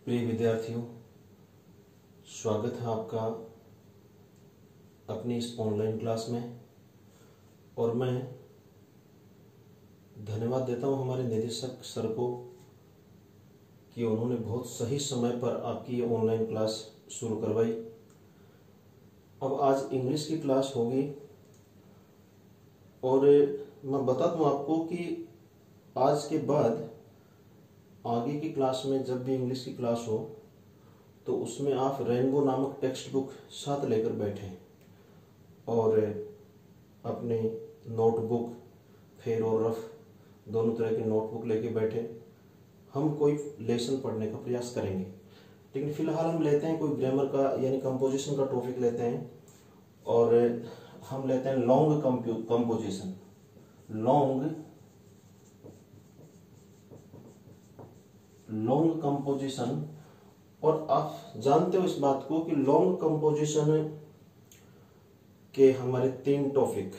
प्रिय विद्यार्थियों, स्वागत है आपका अपनी इस ऑनलाइन क्लास में। और मैं धन्यवाद देता हूं हमारे निदेशक सर को कि उन्होंने बहुत सही समय पर आपकी ये ऑनलाइन क्लास शुरू करवाई। अब आज इंग्लिश की क्लास होगी और मैं बता दूं आपको कि आज के बाद आगे की क्लास में जब भी इंग्लिश की क्लास हो तो उसमें आप रेनबो नामक टेक्स्ट बुक साथ लेकर बैठें और अपने नोटबुक फेर और रफ दोनों तरह की नोटबुक लेके बैठे। हम कोई लेसन पढ़ने का प्रयास करेंगे, लेकिन फिलहाल हम लेते हैं कोई ग्रामर का यानी कंपोजिशन का टॉपिक लेते हैं और हम लेते हैं लॉन्ग कंपोजिशन। Long composition. और आप जानते हो इस बात को कि लॉन्ग कंपोजिशन के हमारे 3 टॉपिक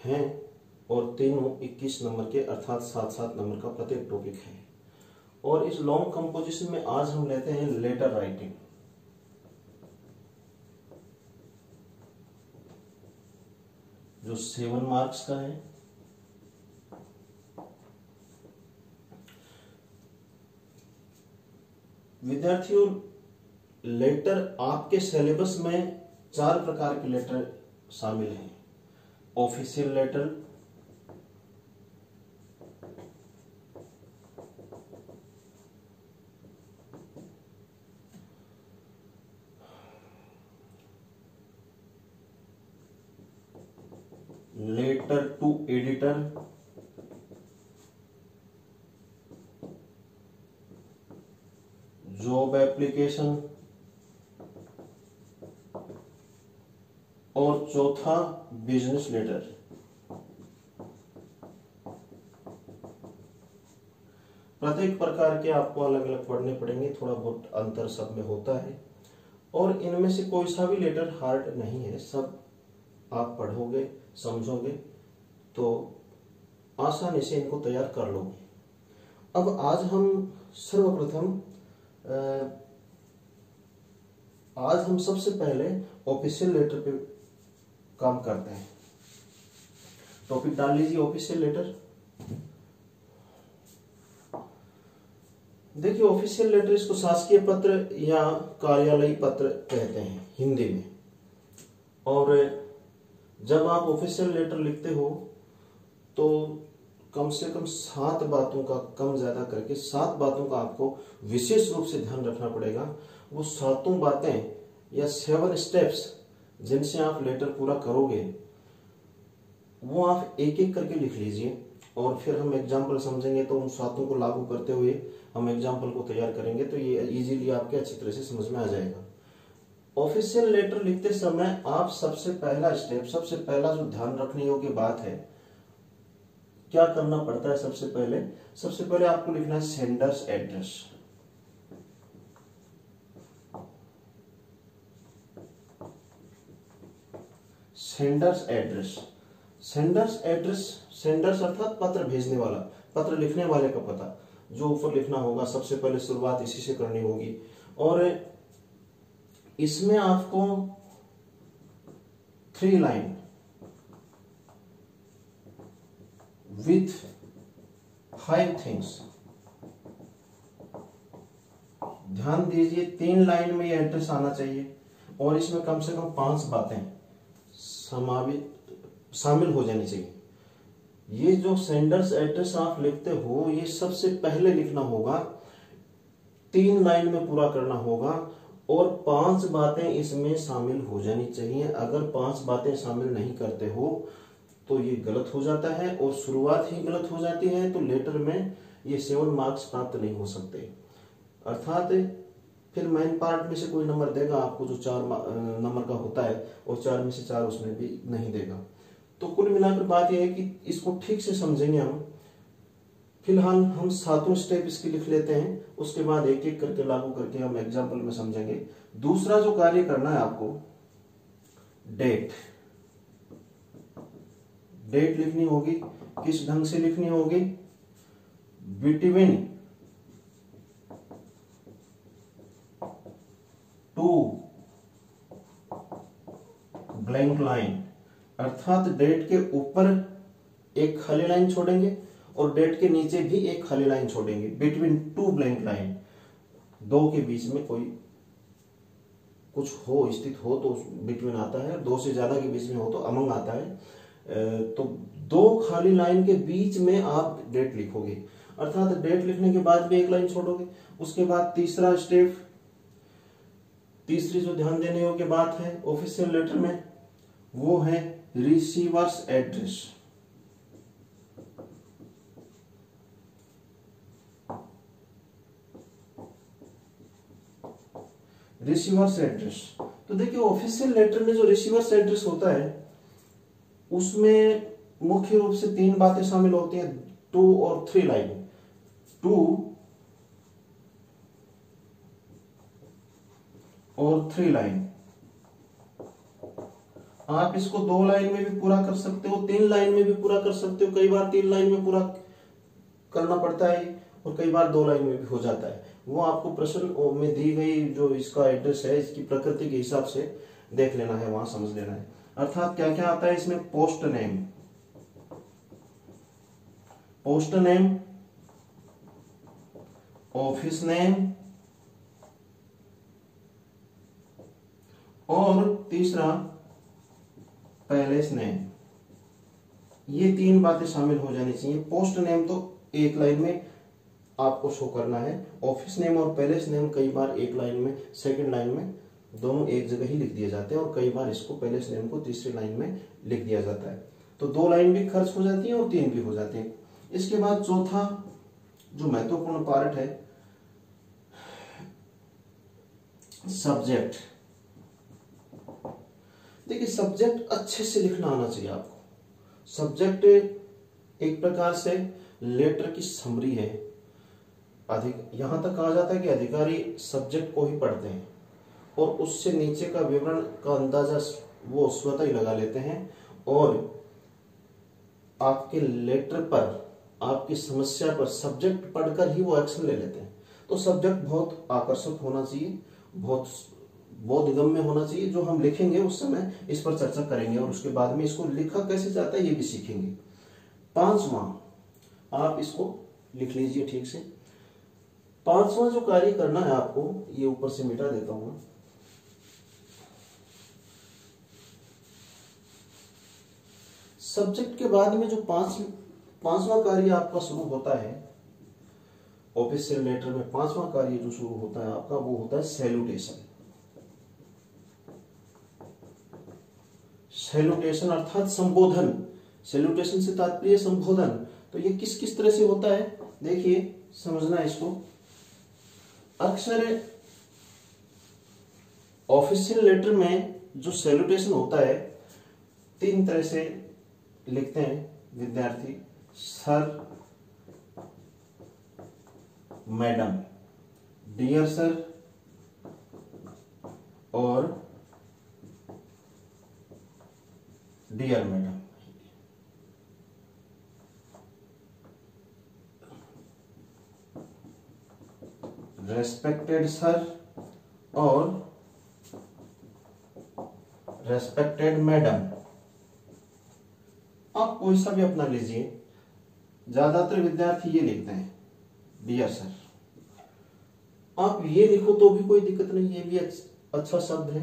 हैं और तीनों 21 नंबर के अर्थात 7-7 नंबर का प्रत्येक टॉपिक है। और इस लॉन्ग कंपोजिशन में आज हम लेते हैं लेटर राइटिंग। जो 7 मार्क्स का है। विद्यार्थियों, लेटर आपके सिलेबस में 4 प्रकार के लेटर शामिल हैं। Official letter, letter to editor, job application और चौथा बिजनेस लेटर। प्रत्येक प्रकार के आपको अलग अलग पढ़ने पड़ेंगे, थोड़ा बहुत अंतर सब में होता है और इनमें से कोई सा भी लेटर हार्ड नहीं है। सब आप पढ़ोगे समझोगे तो आसानी से इनको तैयार कर लोगे। अब आज हम सर्वप्रथम सबसे पहले ऑफिशियल लेटर पे काम करते हैं। टॉपिक डाल लीजिए ऑफिशियल लेटर। देखिए, ऑफिशियल लेटर इसको शासकीय पत्र या कार्यालयी पत्र कहते हैं हिंदी में। और जब आप ऑफिशियल लेटर लिखते हो तो कम से कम 7 बातों का, कम ज्यादा करके 7 बातों का आपको विशेष रूप से ध्यान रखना पड़ेगा। वो 7 बातें या 7 स्टेप्स जिनसे आप लेटर पूरा करोगे वो आप एक एक करके लिख लीजिए और फिर हम एग्जाम्पल समझेंगे तो उन 7 को लागू करते हुए हम एग्जाम्पल को तैयार करेंगे तो ये इजीली आपके अच्छी तरह से समझ में आ जाएगा। ऑफिशियल लेटर लिखते समय आप सबसे पहला स्टेप, सबसे पहला जो ध्यान रखने योग्य बात है, क्या करना पड़ता है? सबसे पहले आपको लिखना है sender's address. Sender's address, sender's address, sender's अर्थात पत्र भेजने वाला, पत्र लिखने वाले का पता जो ऊपर लिखना होगा। सबसे पहले शुरुआत इसी से करनी होगी और इसमें आपको 3 लाइन विथ 5 थिंग्स, ध्यान दीजिए 3 लाइन में ये एड्रेस आना चाहिए और इसमें कम से कम 5 बातें शामिल हो जानी चाहिए। ये जो सेंडर्स एड्रेस आप लिखते हो ये सबसे पहले लिखना होगा, 3 लाइन में पूरा करना होगा और 5 बातें इसमें शामिल हो जानी चाहिए। अगर 5 बातें शामिल नहीं करते हो तो ये गलत हो जाता है और शुरुआत ही गलत हो जाती है तो लेटर में ये 7 मार्क्स प्राप्त नहीं हो सकते। अर्थात फिर मेन पार्ट में से कोई नंबर देगा आपको जो 4 नंबर का होता है और 4 में से 4 उसमें भी नहीं देगा। तो कुल मिलाकर बात यह है कि इसको ठीक से समझेंगे हम। फिलहाल हम 7 स्टेप इसकी लिख लेते हैं, उसके बाद एक एक करके लागू करके हम एग्जाम्पल में समझेंगे। दूसरा जो कार्य करना है आपको, डेट लिखनी होगी। किस ढंग से लिखनी होगी? बिटवीन टू ब्लैंक लाइन, अर्थात डेट के ऊपर एक खाली लाइन छोड़ेंगे और डेट के नीचे भी एक खाली लाइन छोड़ेंगे। बिटवीन टू ब्लैंक लाइन, दो के बीच में कोई कुछ हो, स्थित हो तो बिटवीन आता है, दो से ज्यादा के बीच में हो तो अमंग आता है। तो दो खाली लाइन के बीच में आप डेट लिखोगे, अर्थात डेट लिखने के बाद भी एक लाइन छोड़ोगे। उसके बाद तीसरा स्टेप, तीसरी जो ध्यान देने योग्य बात है ऑफिशियल लेटर में, वो है रिसीवर्स एड्रेस। रिसीवर्स एड्रेस, तो देखिए ऑफिशियल लेटर में जो रिसीवर्स एड्रेस होता है उसमें मुख्य रूप से तीन बातें शामिल होती हैं, 2 और 3 लाइन। 2 और 3 लाइन, आप इसको 2 लाइन में भी पूरा कर सकते हो, 3 लाइन में भी पूरा कर सकते हो। कई बार 3 लाइन में पूरा करना पड़ता है और कई बार 2 लाइन में भी हो जाता है। वो आपको प्रश्न में दी गई जो इसका एड्रेस है इसकी प्रकृति के हिसाब से देख लेना है, वहां समझ लेना है। अर्थात क्या क्या आता है इसमें, post name, post name, office name और तीसरा पैलेस नेम। ये 3 बातें शामिल हो जानी चाहिए। पोस्ट नेम तो एक लाइन में आपको शो करना है, ऑफिस नेम और पैलेस नेम कई बार एक लाइन में, सेकंड लाइन में, दोनों एक जगह ही लिख दिए जाते हैं और कई बार इसको पैलेस नेम को तीसरी लाइन में लिख दिया जाता है। तो 2 लाइन भी खर्च हो जाती है और 3 भी हो जाते हैं। इसके बाद चौथा जो महत्वपूर्ण पार्ट है, सब्जेक्ट। देखिए सब्जेक्ट अच्छे से लिखना आना चाहिए आपको। सब्जेक्ट एक प्रकार से लेटर की समरी है। यहां तक कहा जाता है कि अधिकारी सब्जेक्ट को ही पढ़ते हैं और उससे नीचे का विवरण का अंदाजा वो स्वतः ही लगा लेते हैं और आपके लेटर पर, आपकी समस्या पर सब्जेक्ट पढ़कर ही वो एक्शन ले लेते हैं। तो सब्जेक्ट बहुत आकर्षक होना चाहिए, बहुत बोधगम्य होना चाहिए। जो हम लिखेंगे उस समय इस पर चर्चा करेंगे और उसके बाद में इसको लिखा कैसे जाता है ये भी सीखेंगे। 5वां, आप इसको लिख लीजिए ठीक से। 5वां जो कार्य करना है आपको, ये ऊपर से मिटा देता हूं। सब्जेक्ट के बाद में जो 5वां कार्य आपका शुरू होता है ऑफिशियल लेटर में, 5वां कार्य जो शुरू होता है आपका वो होता है सैल्यूटेशन। सैल्यूटेशन अर्थात संबोधन। सैल्यूटेशन से तात्पर्य संबोधन। तो ये किस किस तरह से होता है देखिए, समझना है इसको। अक्सर ऑफिशियल लेटर में जो सैल्यूटेशन होता है 3 तरह से लिखते हैं विद्यार्थी, सर, मैडम, डियर सर और डियर मैडम। रेस्पेक्टेड सर और रेस्पेक्टेड मैडम। आप कोई सा भी अपना लीजिए, ज्यादातर विद्यार्थी ये लिखते हैं डियर सर। आप ये लिखो तो भी कोई दिक्कत नहीं, ये भी अच्छा शब्द है,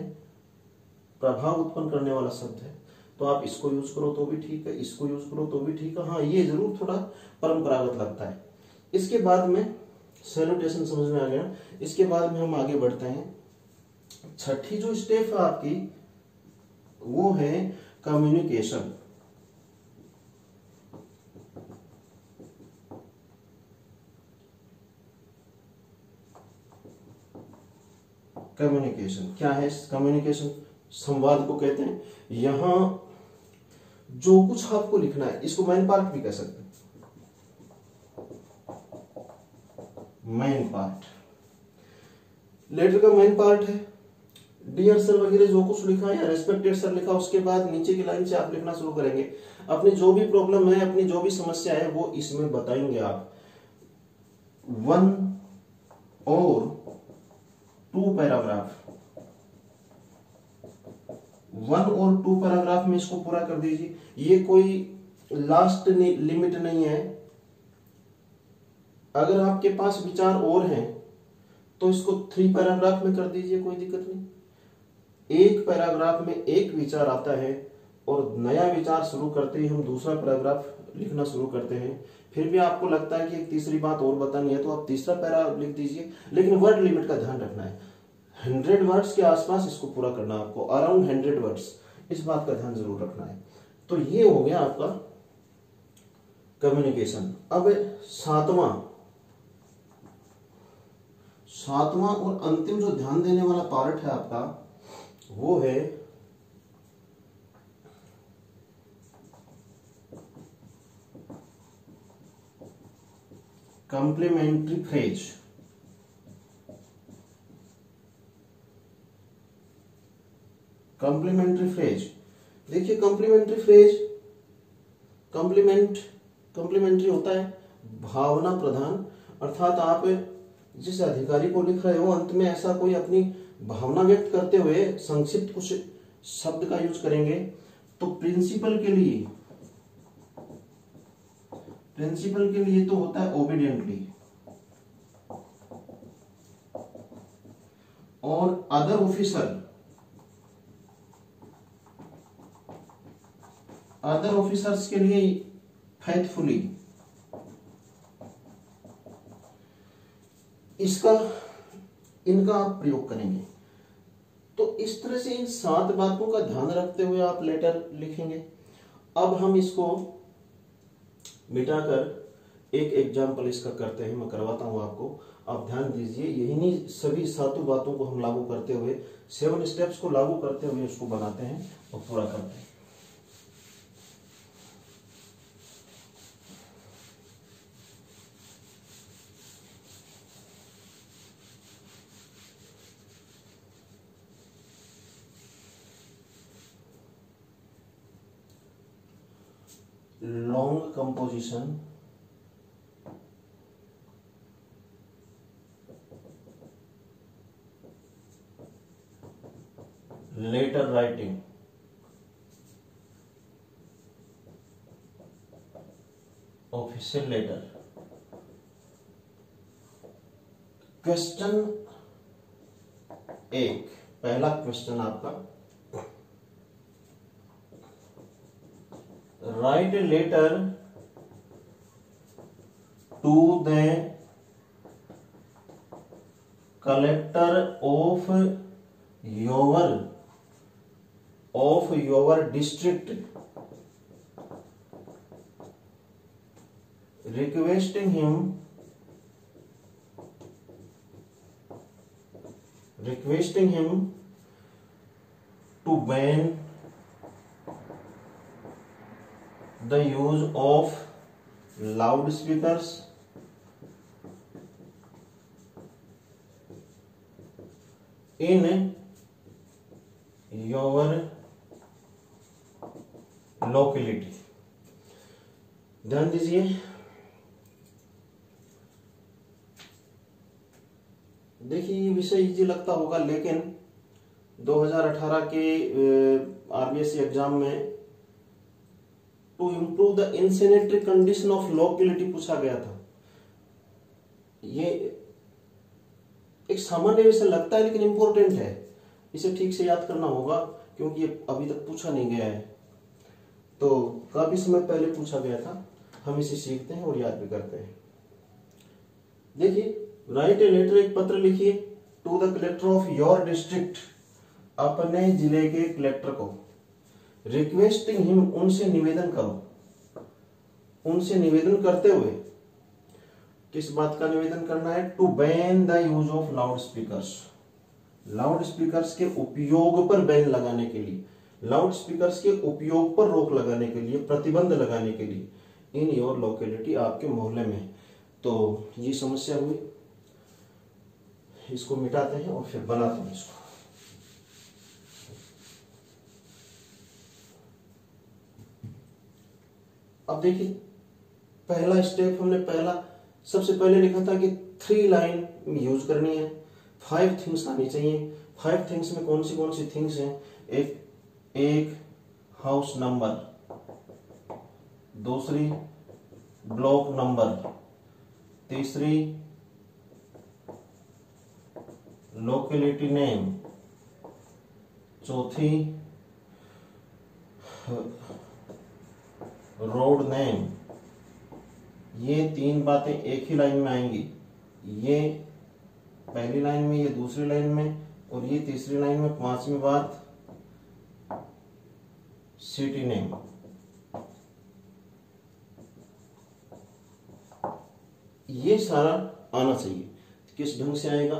प्रभाव उत्पन्न करने वाला शब्द है। तो आप इसको यूज करो तो भी ठीक है, इसको यूज करो तो भी ठीक है। हाँ, ये जरूर थोड़ा परंपरागत लगता है। इसके बाद में सैल्यूटेशन समझ में आ गया। इसके बाद में हम आगे बढ़ते हैं। 6ठी जो स्टेप है आपकी वो है कम्युनिकेशन। कम्युनिकेशन क्या है? कम्युनिकेशन संवाद को कहते हैं। यहां जो कुछ आपको लिखना है इसको मेन पार्ट भी कह सकते हैं। मेन पार्ट, लेटर का मेन पार्ट है। डियर सर वगैरह जो कुछ लिखा है या रेस्पेक्टेड सर लिखा, उसके बाद नीचे की लाइन से आप लिखना शुरू करेंगे। अपनी जो भी प्रॉब्लम है, अपनी जो भी समस्या है वो इसमें बताएंगे आप। 1 और 2 पैराग्राफ 1 और 2 पैराग्राफ में इसको पूरा कर दीजिए। ये कोई लास्ट लिमिट नहीं है। अगर आपके पास विचार और हैं तो इसको 3 पैराग्राफ में कर दीजिए, कोई दिक्कत नहीं। एक पैराग्राफ में एक विचार आता है और नया विचार शुरू करते ही हम दूसरा पैराग्राफ लिखना शुरू करते हैं, फिर भी आपको लगता है कि एक तीसरी बात और बतानी है तो आप तीसरा पैरा लिख दीजिए, लेकिन वर्ड लिमिट का ध्यान रखना है। 100 वर्ड्स के आसपास इसको पूरा करना है आपको, अराउंड 100 वर्ड्स, इस बात का ध्यान जरूर रखना है। तो ये हो गया आपका कम्युनिकेशन। अब सातवां और अंतिम जो ध्यान देने वाला पार्ट है आपका, वो है कॉम्प्लीमेंट्री फ्रेज। कॉम्प्लीमेंट्री फ्रेज, देखिए कॉम्प्लीमेंट्री फ्रेज, कॉम्प्लीमेंट्री होता है भावना प्रधान, अर्थात आप जिस अधिकारी को लिख रहे हो अंत में ऐसा कोई अपनी भावना व्यक्त करते हुए संक्षिप्त कुछ शब्द का यूज करेंगे। तो प्रिंसिपल के लिए तो होता है ओबीडियंटली, और अदर ऑफिसर्स के लिए फेथफुली। इनका आप प्रयोग करेंगे। तो इस तरह से इन 7 बातों का ध्यान रखते हुए आप लेटर लिखेंगे। अब हम इसको मिटाकर एक एग्जाम्पल इसका करते हैं, मैं करवाता हूं आपको, आप ध्यान दीजिए। यही सभी 7 बातों को हम लागू करते हुए 7 स्टेप्स को लागू करते हुए इसको बनाते हैं और पूरा करते हैं। Long composition, letter writing, official letter. Question 1, पहला क्वेश्चन आपका, write a letter to the collector of your district requesting him to ban the use of loudspeakers in your locality। ध्यान दीजिए, देखिए ये विषय इजी लगता होगा, लेकिन 2018 के आरबीएससी एग्जाम में to improve the insanitary condition of locality पूछा गया था। ये एक सामान्य विषय लगता है लेकिन इंपॉर्टेंट है, इसे ठीक से याद करना होगा क्योंकि ये अभी तक पूछा नहीं गया है, तो काफी समय पहले पूछा गया था। हम इसे सीखते हैं और याद भी करते हैं। देखिए, राइट ए लेटर, एक पत्र लिखिए, to the collector of your district, अपने जिले के कलेक्टर को, रिक्वेस्टिंग हिम, उनसे निवेदन करो, उनसे निवेदन करते हुए, किस बात का निवेदन करना है? To ban the use of loud speakers, loud speakers के उपयोग पर बैन लगाने के लिए, लाउड स्पीकर्स के उपयोग पर रोक लगाने के लिए, प्रतिबंध लगाने के लिए इन योर लोकेलिटी, आपके मोहल्ले में। तो ये समस्या हुई, इसको मिटाते हैं और फिर बनाते हैं इसको। अब देखिए, पहला स्टेप हमने सबसे पहले लिखा था कि 3 लाइन यूज करनी है, 5 थिंग्स आनी चाहिए। 5 थिंग्स में कौन सी थिंग्स हैं? एक एक हाउस नंबर, दूसरी ब्लॉक नंबर, तीसरी लोकेलिटी नेम, चौथी रोड नेम। ये तीन बातें एक ही लाइन में आएंगी, ये पहली लाइन में, ये दूसरी लाइन में, और ये तीसरी लाइन में। पांचवी बात सिटी नेम। ये सारा आना चाहिए। किस ढंग से आएगा?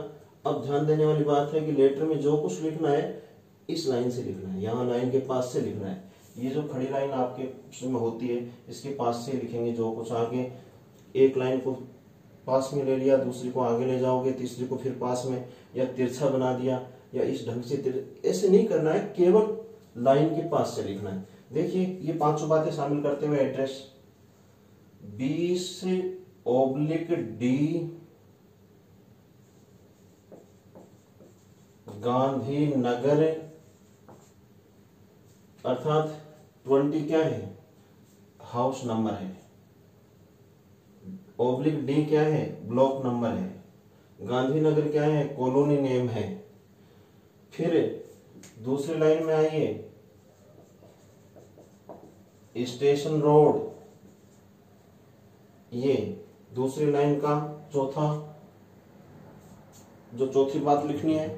अब ध्यान देने वाली बात है कि लेटर में जो कुछ लिखना है इस लाइन से लिखना है, यहाँ लाइन के पास से लिखना है। ये जो खड़ी लाइन आपके उसमें होती है इसके पास से लिखेंगे जो कुछ आगे। एक लाइन को पास में ले लिया, दूसरी को आगे ले जाओगे, तीसरी को फिर पास में, या तिरछा बना दिया, या इस ढंग से ऐसे नहीं करना है, केवल लाइन के पास से लिखना है। देखिए ये पांचों बातें शामिल करते हुए एड्रेस 20/D गांधी नगर, अर्थात 20 क्या है? हाउस नंबर है, -D क्या है? ब्लॉक नंबर है, गांधीनगर क्या है? कॉलोनी नेम है। फिर दूसरी लाइन में आइए, स्टेशन रोड, ये दूसरी लाइन का चौथी बात लिखनी है।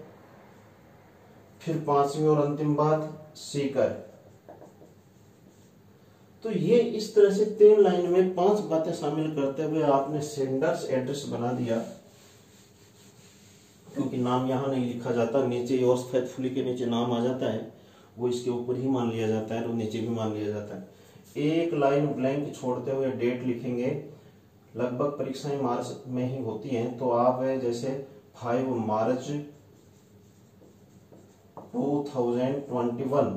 फिर पांचवी और अंतिम बात सीकर। तो ये इस तरह से 3 लाइन में 5 बातें शामिल करते हुए आपने सेंडर्स एड्रेस बना दिया। क्योंकि नाम यहां नहीं लिखा जाता, नीचे योर्स फेथफुली के नीचे नाम आ जाता है, वो इसके ऊपर ही मान लिया जाता है और नीचे भी मान लिया जाता है। एक लाइन ब्लैंक छोड़ते हुए डेट लिखेंगे। लगभग परीक्षाएं मार्च में ही होती हैं, तो आप जैसे 5 मार्च 2021,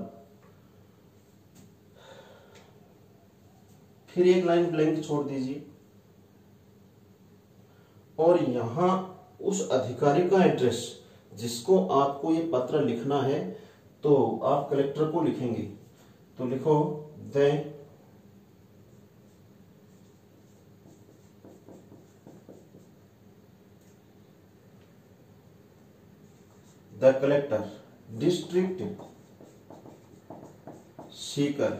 फिर एक लाइन ब्लैंक छोड़ दीजिए और यहां उस अधिकारी का एड्रेस जिसको आपको ये पत्र लिखना है, तो आप कलेक्टर को लिखेंगे। तो लिखो द कलेक्टर डिस्ट्रिक्ट सीकर।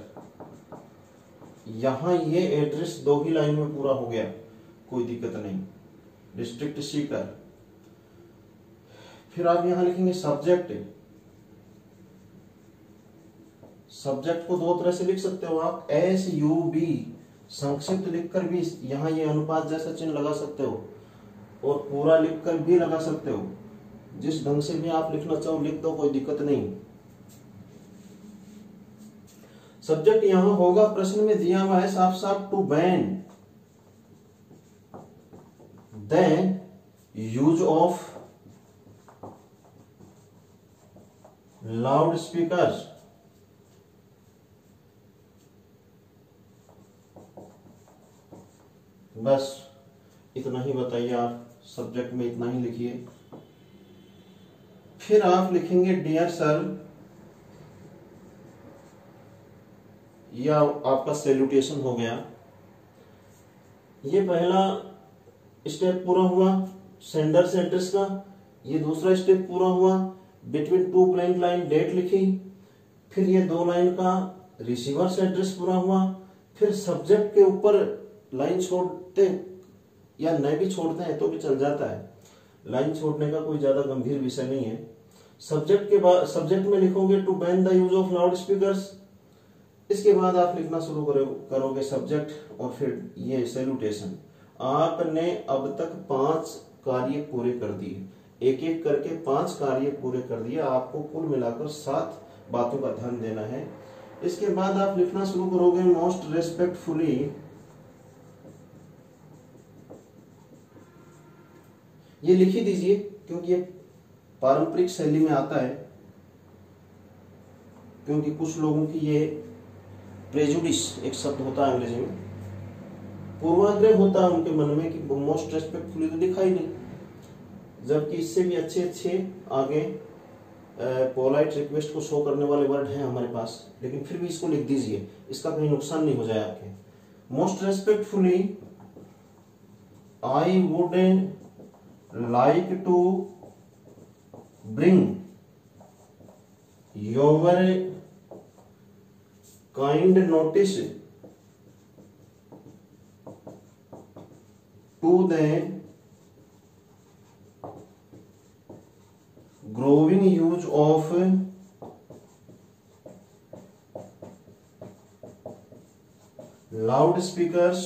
यहां ये एड्रेस 2 ही लाइन में पूरा हो गया, कोई दिक्कत नहीं, डिस्ट्रिक्ट सीकर। फिर आप यहां लिखेंगे सब्जेक्ट। सब्जेक्ट को 2 तरह से लिख सकते हो आप, SUB संक्षिप्त लिखकर भी यहां ये अनुपात जैसा चिन्ह लगा सकते हो, और पूरा लिखकर भी लगा सकते हो। जिस ढंग से भी आप लिखना चाहो लिख दो, कोई दिक्कत नहीं। सब्जेक्ट यहां होगा, प्रश्न में दिया हुआ है साफ साफ, to ban the use of loud speakers. बस इतना ही बताइए आप, सब्जेक्ट में इतना ही लिखिए। फिर आप लिखेंगे डियर सर, या आपका सैल्यूटेशन हो गया। ये पहला स्टेप पूरा हुआ सेंडर्स एड्रेस का। ये दूसरा स्टेप पूरा हुआ, बिटवीन 2 ब्लैंक लाइन डेट लिखी। फिर ये 2 लाइन का रिसीवर्स एड्रेस पूरा हुआ। फिर सब्जेक्ट के ऊपर लाइन छोड़ते या नहीं भी छोड़ते हैं तो भी चल जाता है, लाइन छोड़ने का कोई ज्यादा गंभीर विषय नहीं है। सब्जेक्ट के बाद सब्जेक्ट में लिखोगे to ban the use of loud speakers. इसके बाद आप लिखना शुरू करोगे सब्जेक्ट और फिर ये सैल्यूटेशन। आपने अब तक 5 कार्य पूरे कर दिए, एक एक करके 5 कार्य पूरे कर दिए। आपको कुल मिलाकर 7 बातों का ध्यान देना है। इसके बाद आप लिखना शुरू करोगे मोस्ट रेस्पेक्टफुली। ये लिख ही दीजिए क्योंकि ये पारंपरिक शैली में आता है, क्योंकि कुछ लोगों की ये प्रेजुडिस एक शब्द होता है अंग्रेजी में, पूर्वाग्रह होता है उनके मन में कि मोस्ट रेस्पेक्टफुली तो लिखा ही नहीं, जबकि इससे भी अच्छे अच्छे आगे पोलाइट रिक्वेस्ट को शो करने वाले वर्ड हैं हमारे पास, लेकिन फिर भी इसको लिख दीजिए, इसका कहीं नुकसान नहीं हो जाए आपके। Most respectfully I would like to bring your kind notice to the growing use of loudspeakers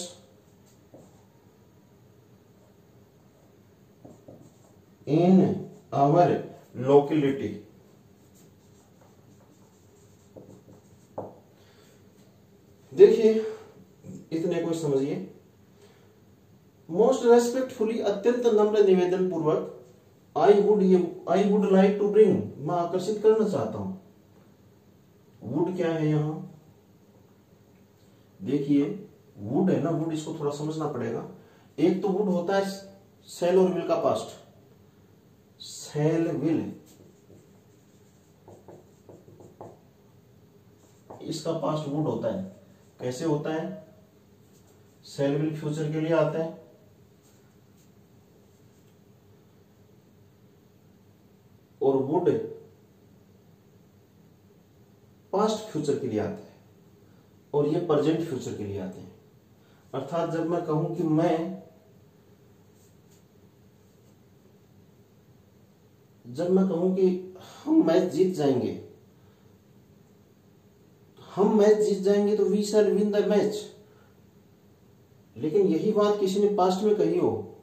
in our locality। देखिए इतने को समझिए। मोस्ट रेस्पेक्टफुली अत्यंत नम्र निवेदन पूर्वक I would like to bring, मैं आकर्षित करना चाहता हूं। वुड क्या है यहां, देखिए वुड है ना, वुड इसको थोड़ा समझना पड़ेगा। एक तो वुड होता है सेल और विल का पास्ट, सेल विल, इसका पास्ट वुड होता है। कैसे होता है, सेल विल फ्यूचर के लिए आता है, और वुड पास्ट फ्यूचर के लिए आता है, और ये प्रेजेंट फ्यूचर के लिए आते हैं। अर्थात जब मैं कहूं कि हम मैच जीत जाएंगे, तो we shall win the match. लेकिन यही बात किसी ने पास्ट में कही हो,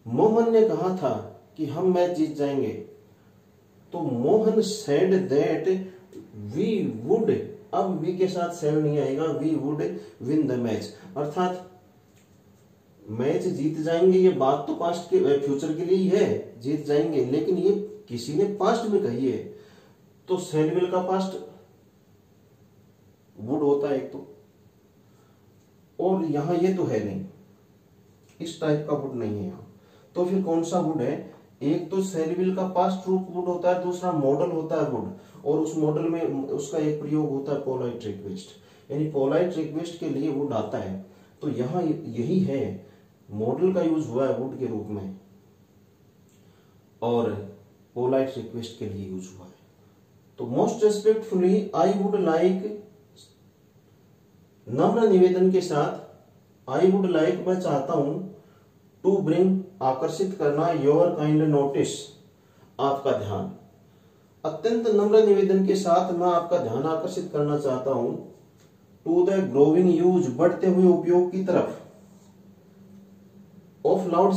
मोहन ने कहा था कि हम मैच जीत जाएंगे, तो Mohan said that we would, अब वी के साथ सेल नहीं आएगा, we would win the match. अर्थात मैच जीत जाएंगे, ये बात तो पास्ट के फ्यूचर के लिए ही है, जीत जाएंगे, लेकिन ये किसी ने पास्ट में कही है, तो सेल विल का पास्ट वुड होता है एक तो, और यहां ये तो है नहीं, इस टाइप का वुड नहीं है यहां। तो फिर कौन सा वुड है, एक तो सेल विल का पास्ट रूप वुड होता है, दूसरा मॉडल होता है वुड, और उस मॉडल में उसका एक प्रयोग होता है पोलाइट रिक्वेस्ट, यानी पोलाइट रिक्वेस्ट के लिए वुड आता है। तो यहां यही है, मॉडल का यूज हुआ है वुड के रूप में, और पोलाइट रिक्वेस्ट के लिए यूज हुआ है। तो most respectfully I would like, नम्र निवेदन के साथ आई वुड लाइक, मैं चाहता हूं, टू ब्रिंग, आकर्षित करना, योर काइंड नोटिस, आपका ध्यान। अत्यंत नम्र निवेदन के साथ मैं आपका ध्यान आकर्षित करना चाहता हूं, टू द ग्रोइंग यूज, बढ़ते हुए उपयोग की तरफ, ऑफ लाउड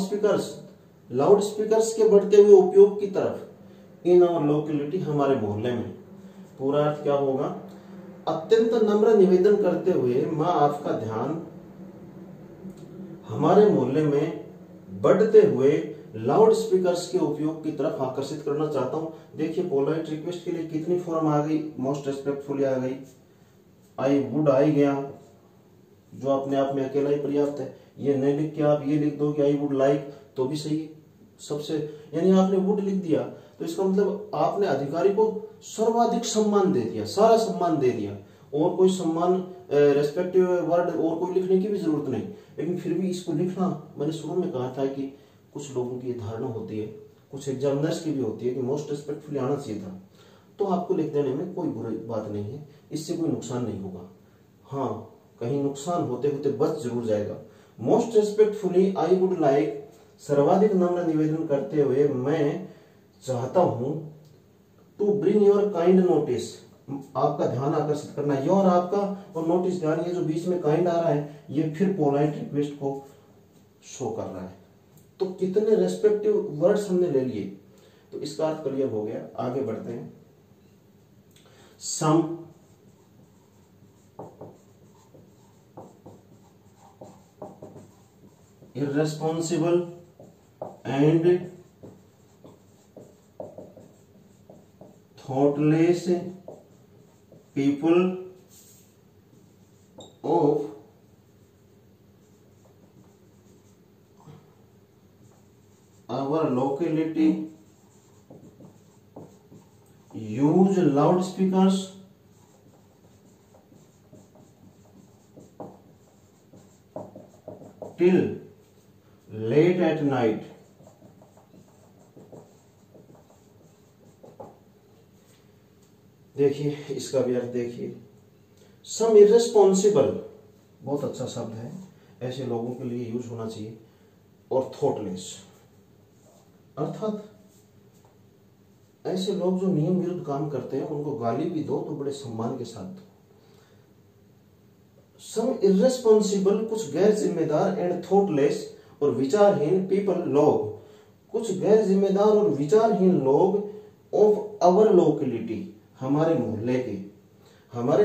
स्पीकर्स के बढ़ते हुए उपयोग की तरफ, इन आवर लोकेलिटी, हमारे मोहल्ले में। पूरा अर्थ क्या होगा, अत्यंत नम्र निवेदन करते हुए मैं आपका ध्यान हमारे मोहल्ले में बढ़ते हुए लाउड स्पीकर्स के उपयोग की तरफ आकर्षित करना चाहता हूं। देखिए पोलाइट रिक्वेस्ट के लिए कितनी फॉर्म आ गई, मोस्ट रेस्पेक्टफुली आ गई, आई वुड आ गया, जो अपने आप में अकेला ही पर्याप्त है। ये नहीं लिख के आप ये लिख दो कि आई वुड लाइक, तो भी सही है सबसे, यानी आपने वुड लिख दिया तो इसका मतलब आपने अधिकारी को सर्वाधिक सम्मान दे दिया, सारा सम्मान दे दिया, और कोई सम्मान रेस्पेक्टिव वर्ड और कोई लिखने की भी जरूरत नहीं। लेकिन फिर भी इसको लिखना, मैंने शुरू में कहा था कि कुछ लोगों की धारणा होती है, कुछ एग्जामिनर्स की भी होती है कि मोस्ट रेस्पेक्टफुली आना चाहिए था, तो आपको लिख देने में कोई बुरी बात नहीं है, इससे कोई नुकसान नहीं होगा। हाँ, कहीं नुकसान होते होते बच जरूर जाएगा। Most respectfully I would like, सर्वाधिक नम्र निवेदन करते हुए मैं चाहता हूं, to bring your kind notice, आपका ध्यान आकर्षित करना, योर आपका, और नोटिस ध्यान, ये जो बीच में काइंड आ रहा है ये फिर पोलाइट रिक्वेस्ट को शो कर रहा है। तो कितने रेस्पेक्टिव वर्ड्स हमने ले लिए, तो इसका अर्थ क्लियर हो गया। आगे बढ़ते हैं। सम, irresponsible and thoughtless people of our locality loud speakers till late at night. देखिए इसका भी अर्थ देखिए, सम इर्रेस्पॉन्सिबल, बहुत अच्छा शब्द है, ऐसे लोगों के लिए यूज होना चाहिए, और थॉटलेस, अर्थात ऐसे लोग जो नियम विरुद्ध काम करते हैं उनको गाली भी दो तो बड़े सम्मान के साथ दो। सम इर्रेस्पॉन्सिबल, कुछ गैर जिम्मेदार, एंड थॉटलेस, और विचारहीन पीपल, लोग, कुछ गैर जिम्मेदार और विचारहीन लोग, ऑफ आवर लोकेलिटी, हमारे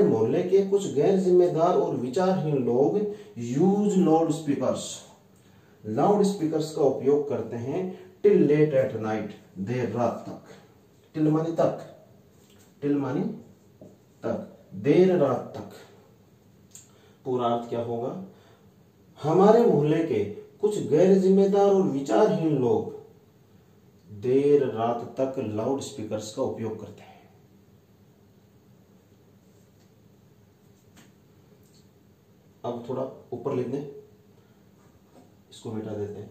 मोहल्ले के कुछ गैर जिम्मेदार और विचारहीन लोग यूज लाउड स्पीकर्स का उपयोग करते हैं टिल लेट एट नाइट, देर रात तक। टिल मानी तक, देर रात तक। पूरा अर्थ क्या होगा? हमारे मोहल्ले के कुछ गैर जिम्मेदार और विचारहीन लोग देर रात तक लाउड स्पीकर्स का उपयोग करते हैं। अब थोड़ा ऊपर लिख दें, इसको मिटा देते हैं।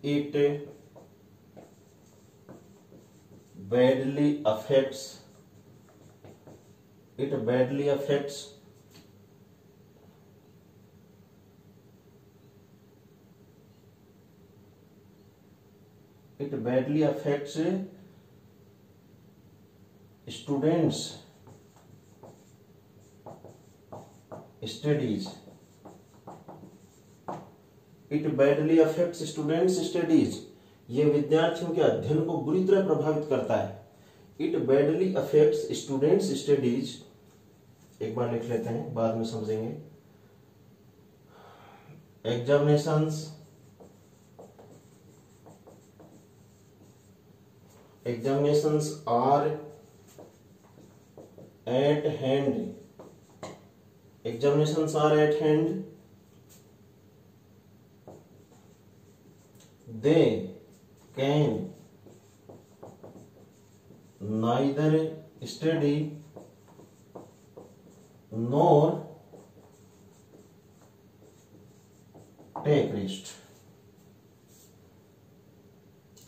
It badly affects students' studies. It badly affects students' studies. ये विद्यार्थियों के अध्ययन को बुरी तरह प्रभावित करता है। It badly affects students' studies. एक बार लिख लेते हैं, बाद में समझेंगे। Examinations are at hand. They can neither study nor take rest.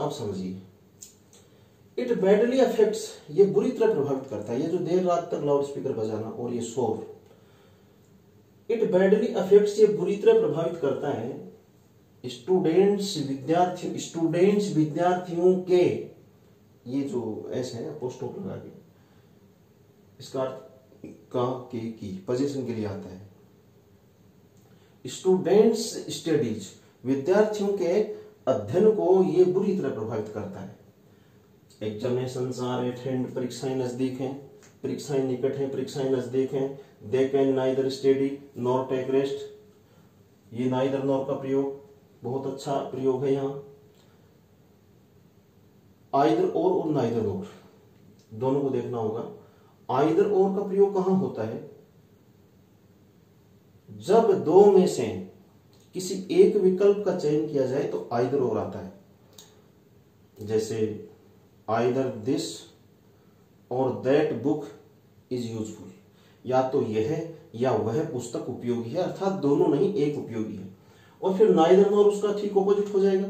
अब समझिए, इट बैडली अफेक्ट्स, ये बुरी तरह प्रभावित करता है, ये जो देर रात तक लाउड स्पीकर बजाना और ये शोर, इट बैडली अफेक्ट्स, ये बुरी तरह प्रभावित करता है स्टूडेंट्स विद्यार्थियों के, ये जो ऐसे है अपोस्ट्रोफ लगा के, इसका अर्थ का के की पोजीशन के लिए आता है। स्टूडेंट्स स्टडीज, विद्यार्थियों के अध्ययन को ये बुरी तरह प्रभावित करता है। एग्जामिनेशंस आर एट हैंड, परीक्षाएं नजदीक हैं, परीक्षाएं निकट हैं, परीक्षाएं नजदीक हैं। They can neither study nor take rest, ये नाइदर नॉर का प्रयोग बहुत अच्छा प्रयोग है यहाँ। आइदर और नाइदर और, दोनों को देखना होगा। आइदर और का प्रयोग कहां होता है? जब दो में से किसी एक विकल्प का चयन किया जाए तो आइदर और आता है। जैसे आइदर दिस और दैट बुक इज यूजफुल, या तो यह या वह पुस्तक उपयोगी है, अर्थात दोनों नहीं, एक उपयोगी है। और फिर नाइदर नॉर उसका ठीक ऑपोजिट हो जाएगा,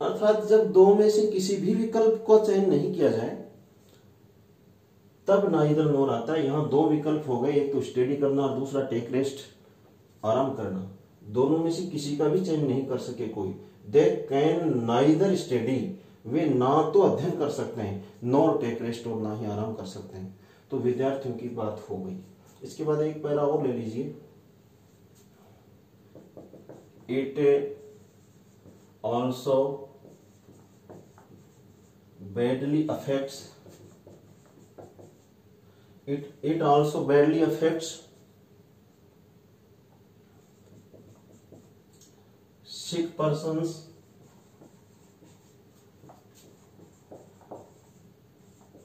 अर्थात जब दो में से किसी भी विकल्प का चयन नहीं किया जाए तब नाइदर नॉर आता है। यहां दो विकल्प हो गए, एक तो स्टडी करना और दूसरा टेक रेस्ट, आराम करना। दोनों में से किसी का भी चयन नहीं कर सके कोई। दे कैन नाइदर स्टडी, वे ना तो अध्ययन कर सकते हैं नॉर टेक रेस्ट, और ना ही आराम कर सकते हैं। तो विद्यार्थियों की बात हो गई। इसके बाद एक पैरा और ले लीजिए। It also badly affects it also badly affects sick persons,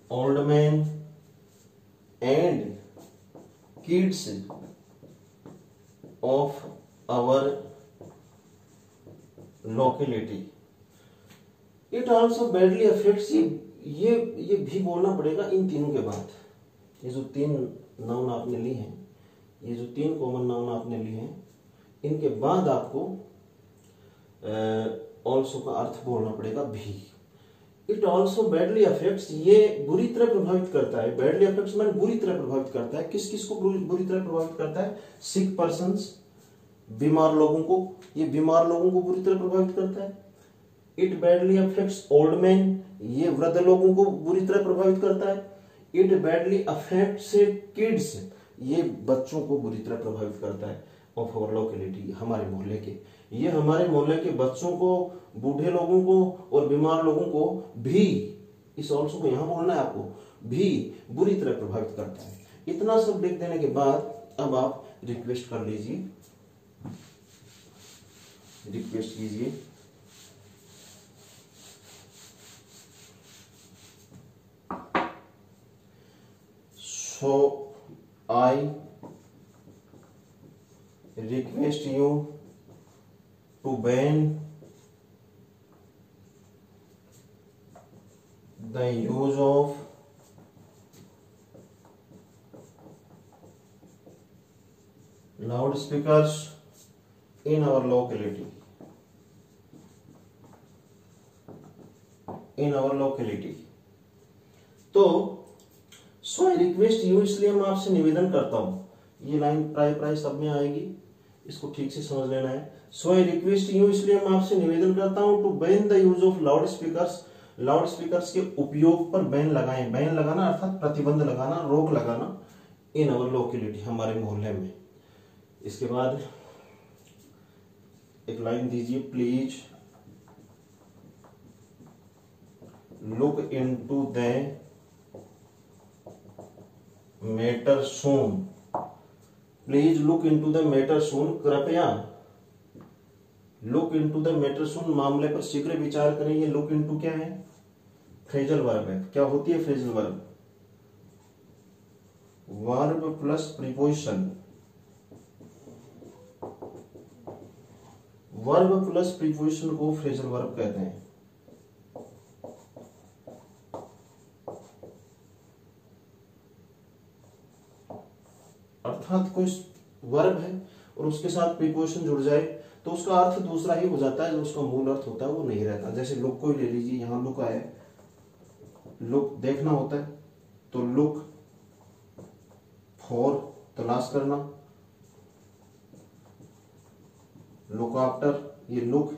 old men and kids of our locality. It also badly affects, ये भी बोलना पड़ेगा इन तीनों के बाद। ये जो तीन नाउन आपने ली हैं, ये जो तीन कॉमन नाउन आपने ली हैं, इनके बाद आपको ऑल्सो का अर्थ बोलना पड़ेगा भी। इट ऑल्सो बैडली अफेक्ट्स, ये बुरी तरह प्रभावित करता है। बैडली अफेक्ट्स मैंने बुरी तरह प्रभावित करता है। किस किस को बुरी तरह प्रभावित करता है? सिक पर्सन्स, बीमार लोगों को, ये बीमार लोगों को बुरी तरह प्रभावित करता है। It badly affects old man, ये वृद्ध लोगों को बुरी तरह प्रभावित करता है। इट बैडली अफेक्ट्स किड्स, ये बच्चों को बुरी तरह प्रभावित करता है। ऑफ आवर लोकेलिटी, हमारे मोहल्ले के, ये हमारे मोहल्ले के बच्चों को, बूढ़े लोगों को और बीमार लोगों को भी, इस ऑल्सो को यहां बोलना है आपको, भी बुरी तरह प्रभावित करता है। इतना सब लिख देने के बाद अब आप रिक्वेस्ट कर लीजिए, रिक्वेस्ट कीजिए। So I request you to ban the use of loudspeakers in our locality. In our locality. तो सो आई रिक्वेस्ट यू, इसलिए मैं आपसे निवेदन करता हूं। ये लाइन प्राय सब में आएगी, इसको ठीक से समझ लेना है। सो आई रिक्वेस्ट यू, इसलिए मैं आपसे निवेदन करता हूं to ban the use of loud speakers, loud speakers के उपयोग पर बैन लगाएं। बैन लगाना अर्थात प्रतिबंध लगाना, रोक लगाना। इन अवर लोकेलिटी, हमारे मोहल्ले में। इसके बाद एक लाइन दीजिए, please look into the matter soon, please look into the matter soon, कृपया look into the matter soon, मामले पर शीघ्र विचार करें। ये लुक इनटू क्या है? फ्रेजल वर्ब है। क्या होती है phrasal verb? Verb plus preposition, verb plus preposition को फ्रेजल वर्ब कहते हैं। अर्थात कोई वर्ब है और उसके साथ प्रीपोजिशन जुड़ जाए तो उसका अर्थ दूसरा ही हो जाता है, जो उसका मूल अर्थ होता है वो नहीं रहता। जैसे लुक को ही ले लीजिए, यहां लुक आए, लुक देखना होता है, तो लुक फॉर तलाश करना, लुक आफ्टर, ये लुक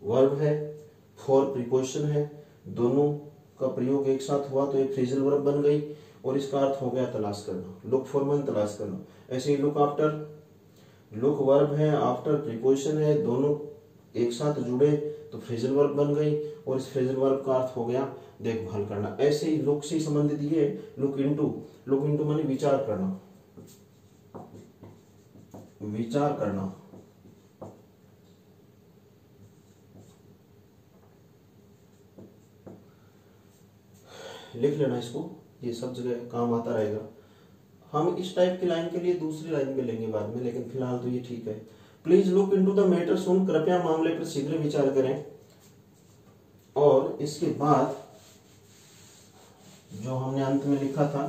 वर्ब है, फॉर प्रीपोजिशन है, दोनों का प्रयोग एक साथ हुआ तो एक फ्रेजल वर्ब बन गई और इसका अर्थ हो गया तलाश करना। लुक फॉर मन तलाश करना। ऐसे ही लुक आफ्टर, लुक वर्ब है, आफ्टर प्रीपोजिशन है, दोनों एक साथ जुड़े तो फ्रेजल वर्ब बन गई और इस फ्रेजल वर्ब का अर्थ हो गया देखभाल करना। ऐसे ही लुक से संबंधित ये लुक इनटू, लुक इनटू माने विचार करना, विचार करना। लिख लेना इसको, ये सब जगह काम आता रहेगा। हम इस टाइप की लाइन के लिए दूसरी लाइन में लेंगे बाद में, लेकिन फिलहाल तो ये ठीक है। Please look into the matter soon, कृपया मामले पर शीघ्र विचार करें। और इसके बाद जो हमने अंत में लिखा था,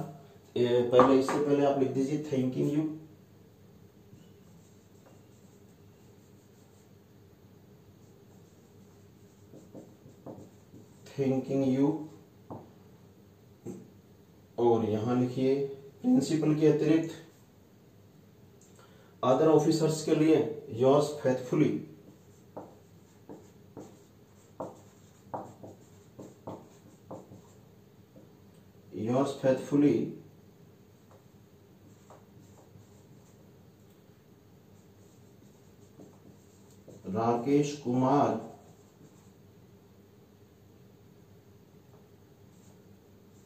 पहले इससे पहले आप लिख दीजिए थैंकिंग यू, थैंकिंग यू, और यहां लिखिए प्रिंसिपल के अतिरिक्त अदर ऑफिसर्स के लिए yours faithfully, yours faithfully Rakesh Kumar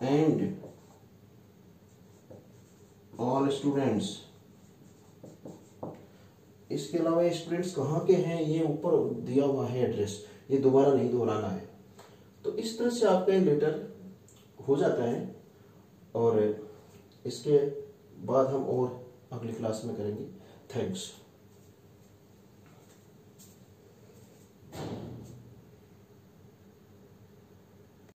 and all students. इसके अलावा स्टूडेंट्स कहाँ के हैं ये ऊपर दिया हुआ है एड्रेस, ये दोबारा नहीं दोहराना है। तो इस तरह से आपका लेटर हो जाता है और इसके बाद हम और अगली क्लास में करेंगे। थैंक्स।